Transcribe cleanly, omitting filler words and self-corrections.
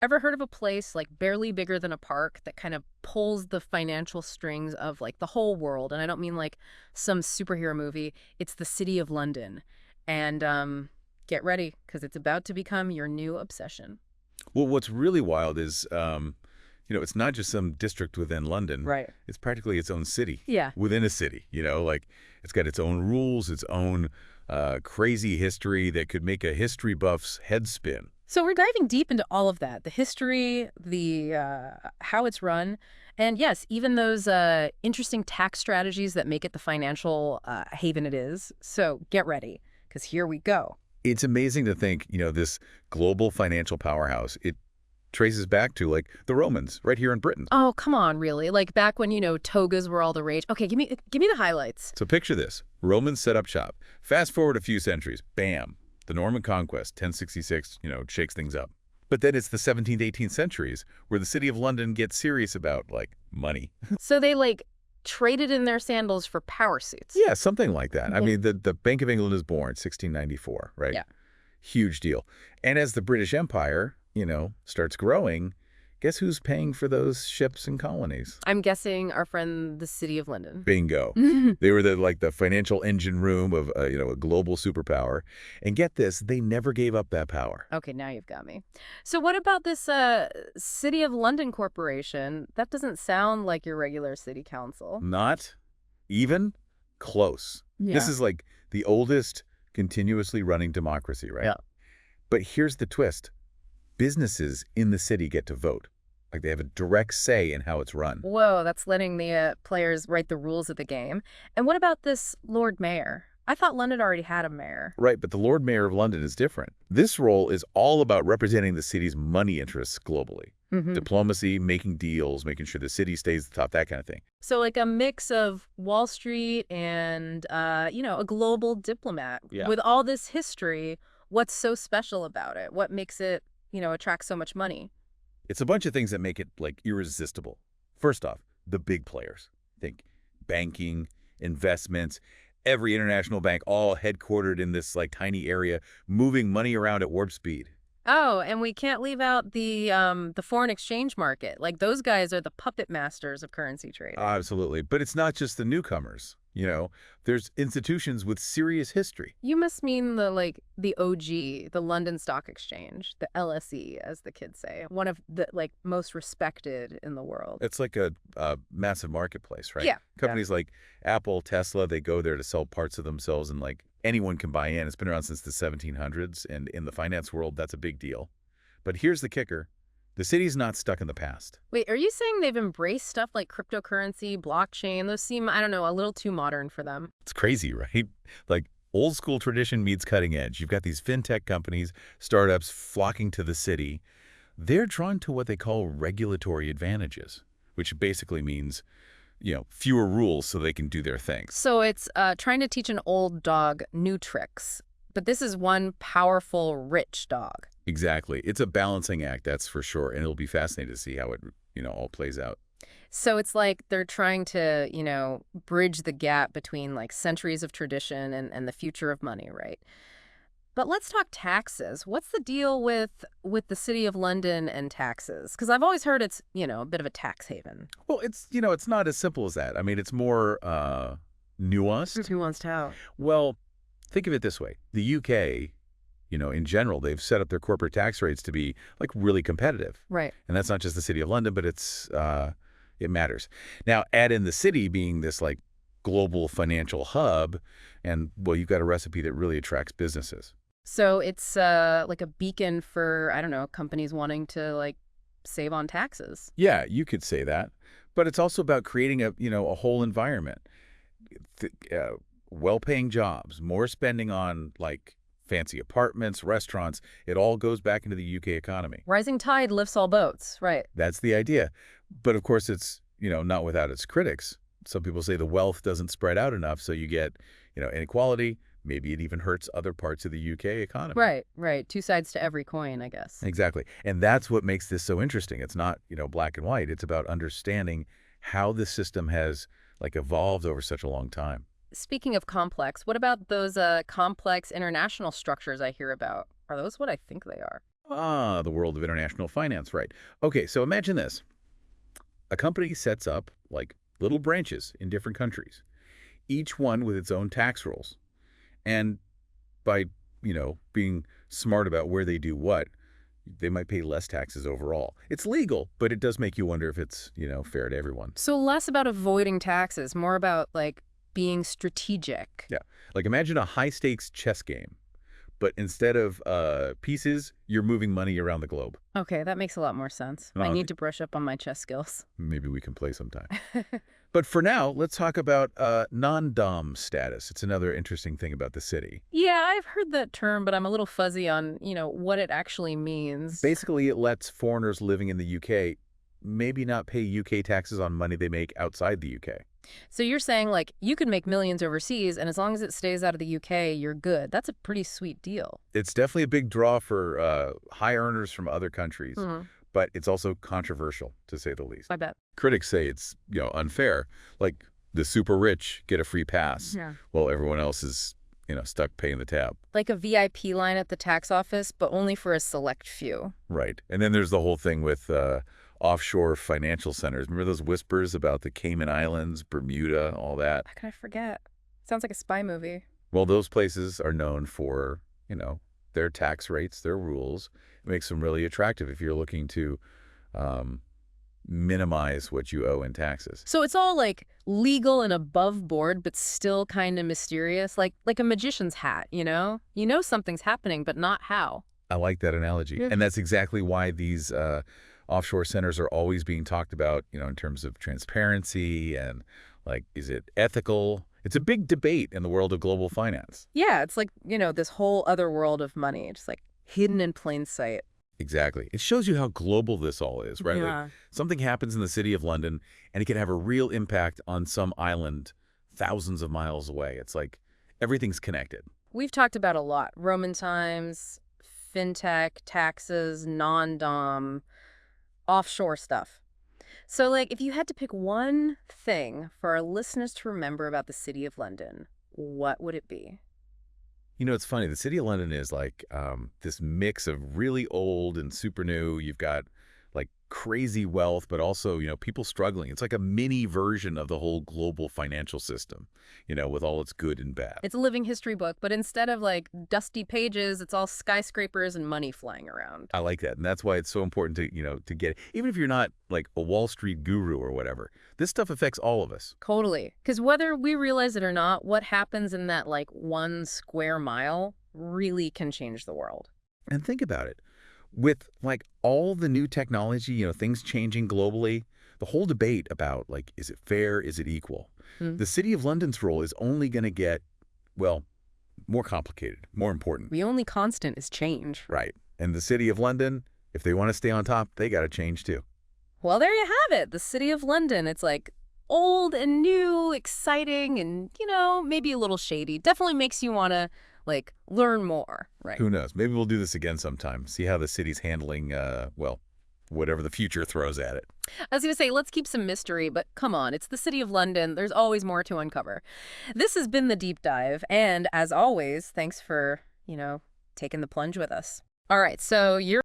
Ever heard of a place like barely bigger than a park that kind of pulls the financial strings of like the whole world? And I don't mean like some superhero movie. It's the City of London. And get ready because it's about to become your new obsession. Well, what's really wild is, it's not just some district within London. Right. It's practically its own city Yeah. within a city, like it's got its own rules, its own crazy history that could make a history buff's head spin. So we're diving deep into all of that, the history, the how it's run, and yes, even those interesting tax strategies that make it the financial haven it is. So get ready, because here we go. It's amazing to think, this global financial powerhouse, it traces back to like the Romans right here in Britain. Oh, come on, really? Like back when, togas were all the rage. Okay, give me the highlights. So picture this. Romans set up shop. Fast forward a few centuries. Bam. The Norman Conquest, 1066, shakes things up. But then it's the 17th, 18th centuries where the city of London gets serious about, like, money. So they, like, traded in their sandals for power suits. Yeah, something like that. I Yeah. mean, the Bank of England is born, 1694, right? Yeah. Huge deal. And as the British Empire, starts growing, guess who's paying for those ships and colonies? I'm guessing our friend, the City of London. Bingo. They were the financial engine room of, a global superpower. And get this, they never gave up that power. Okay, now you've got me. So what about this City of London Corporation? That doesn't sound like your regular city council. Not even close. Yeah. This is like the oldest continuously running democracy, right? Yeah. But here's the twist. Businesses in the city get to vote. Like they have a direct say in how it's run. Whoa, that's letting the players write the rules of the game. And what about this Lord Mayor? I thought London already had a mayor. Right, but the Lord Mayor of London is different. This role is all about representing the city's money interests globally. Diplomacy, making deals, making sure the city stays at the top, that kind of thing. So like a mix of Wall Street and, a global diplomat. Yeah. With all this history, what's so special about it? What makes it, attract so much money? It's a bunch of things that make it, like, irresistible. First off, the big players. Think banking, investments, every international bank, all headquartered in this, like, tiny area, moving money around at warp speed. Oh, and we can't leave out the foreign exchange market. Like those guys are the puppet masters of currency trading. Absolutely. But it's not just the newcomers. There's institutions with serious history. You must mean the OG, the London Stock Exchange, the LSE, as the kids say, one of the most respected in the world. It's like a massive marketplace, right? Yeah. Companies like Apple, Tesla, they go there to sell parts of themselves, and like anyone can buy in. It's been around since the 1700s, and in the finance world, that's a big deal. But here's the kicker. The city's not stuck in the past. Wait, are you saying they've embraced stuff like cryptocurrency, blockchain? Those seem, I don't know, a little too modern for them. It's crazy, right? Like old school tradition meets cutting edge. You've got these fintech companies, startups flocking to the city. They're drawn to what they call regulatory advantages, which basically means, fewer rules so they can do their things. So it's trying to teach an old dog new tricks. But this is one powerful, rich dog. Exactly. It's a balancing act, that's for sure. And it'll be fascinating to see how it, all plays out. So it's like they're trying to, bridge the gap between like centuries of tradition and the future of money, right? But let's talk taxes. What's the deal with the City of London and taxes? Because I've always heard it's, a bit of a tax haven. Well, it's not as simple as that. I mean, it's more nuanced. Nuanced how? Well, think of it this way. The UK, in general, they've set up their corporate tax rates to be like really competitive. Right. And that's not just the City of London, but it matters. Now, add in the city being this like global financial hub, and well, you've got a recipe that really attracts businesses. So it's like a beacon for, I don't know, companies wanting to like save on taxes. Yeah, you could say that. But it's also about creating a whole environment. Well-paying jobs, more spending on like fancy apartments, restaurants. It all goes back into the UK economy. Rising tide lifts all boats, right? That's the idea. But of course, it's, not without its critics. Some people say the wealth doesn't spread out enough, so you get, inequality. Maybe it even hurts other parts of the UK economy. Right. Two sides to every coin, I guess. Exactly. And that's what makes this so interesting. It's not, black and white. It's about understanding how the system has like evolved over such a long time. Speaking of complex, what about those complex international structures I hear about? Are those what I think they are? Ah, the world of international finance, right. Okay, so imagine this. A company sets up, like, little branches in different countries, each one with its own tax rules. And by, being smart about where they do what, they might pay less taxes overall. It's legal, but it does make you wonder if it's, fair to everyone. So less about avoiding taxes, more about, like, being strategic. Yeah. Like imagine a high-stakes chess game, but instead of pieces, you're moving money around the globe. Okay, that makes a lot more sense. I Oh, need to brush up on my chess skills. maybe we can play sometime. But for now, let's talk about non-dom status. It's another interesting thing about the city. Yeah, I've heard that term, but I'm a little fuzzy on, what it actually means. Basically, it lets foreigners living in the UK maybe not pay UK taxes on money they make outside the UK. So you're saying, like, you can make millions overseas, and as long as it stays out of the UK, you're good. That's a pretty sweet deal. It's definitely a big draw for high earners from other countries, Hmm. but it's also controversial, to say the least. I bet. Critics say it's, unfair. Like, the super rich get a free pass, Yeah. while everyone else is, stuck paying the tab. Like a VIP line at the tax office, but only for a select few. Right. And then there's the whole thing with offshore financial centers. Remember those whispers about the Cayman Islands, Bermuda, all that? How can I forget? Sounds like a spy movie. Well, those places are known for, their tax rates, their rules. It makes them really attractive if you're looking to um, minimize what you owe in taxes. So it's all, like, legal and above board, but still kind of mysterious, like a magician's hat, you know? You know something's happening, but not how. I like that analogy. Yeah. And that's exactly why these offshore centers are always being talked about, in terms of transparency and, like, is it ethical? It's a big debate in the world of global finance. Yeah, it's like, this whole other world of money, just like hidden in plain sight. Exactly. It shows you how global this all is, right? Like, Yeah. something happens in the city of London, and it can have a real impact on some island thousands of miles away. It's like everything's connected. We've talked about a lot. Roman times, fintech, taxes, non-dom, offshore stuff. So, like, if you had to pick one thing for our listeners to remember about the City of London, what would it be? It's funny. The city of London is like this mix of really old and super new. You've got like crazy wealth, but also, people struggling. It's like a mini version of the whole global financial system, with all its good and bad. It's a living history book, but instead of, like, dusty pages, it's all skyscrapers and money flying around. I like that. And that's why it's so important to, to get, even if you're not like a Wall Street guru or whatever, this stuff affects all of us. Totally. Because whether we realize it or not, what happens in that, like, 1 square mile really can change the world. And think about it. With like all the new technology, things changing globally, the whole debate about like, is it fair? Is it equal? Hmm. The City of London's role is only going to get, well, more complicated, more important. The only constant is change. Right. And the City of London, if they want to stay on top, they got to change too. Well, there you have it. The City of London. It's like old and new, exciting, and, maybe a little shady. Definitely makes you want to, like, learn more, right? Who knows? Maybe we'll do this again sometime. See how the city's handling, whatever the future throws at it. I was going to say, let's keep some mystery, but come on, it's the City of London. There's always more to uncover. This has been The Deep Dive, and as always, thanks for, taking the plunge with us. All right, so you're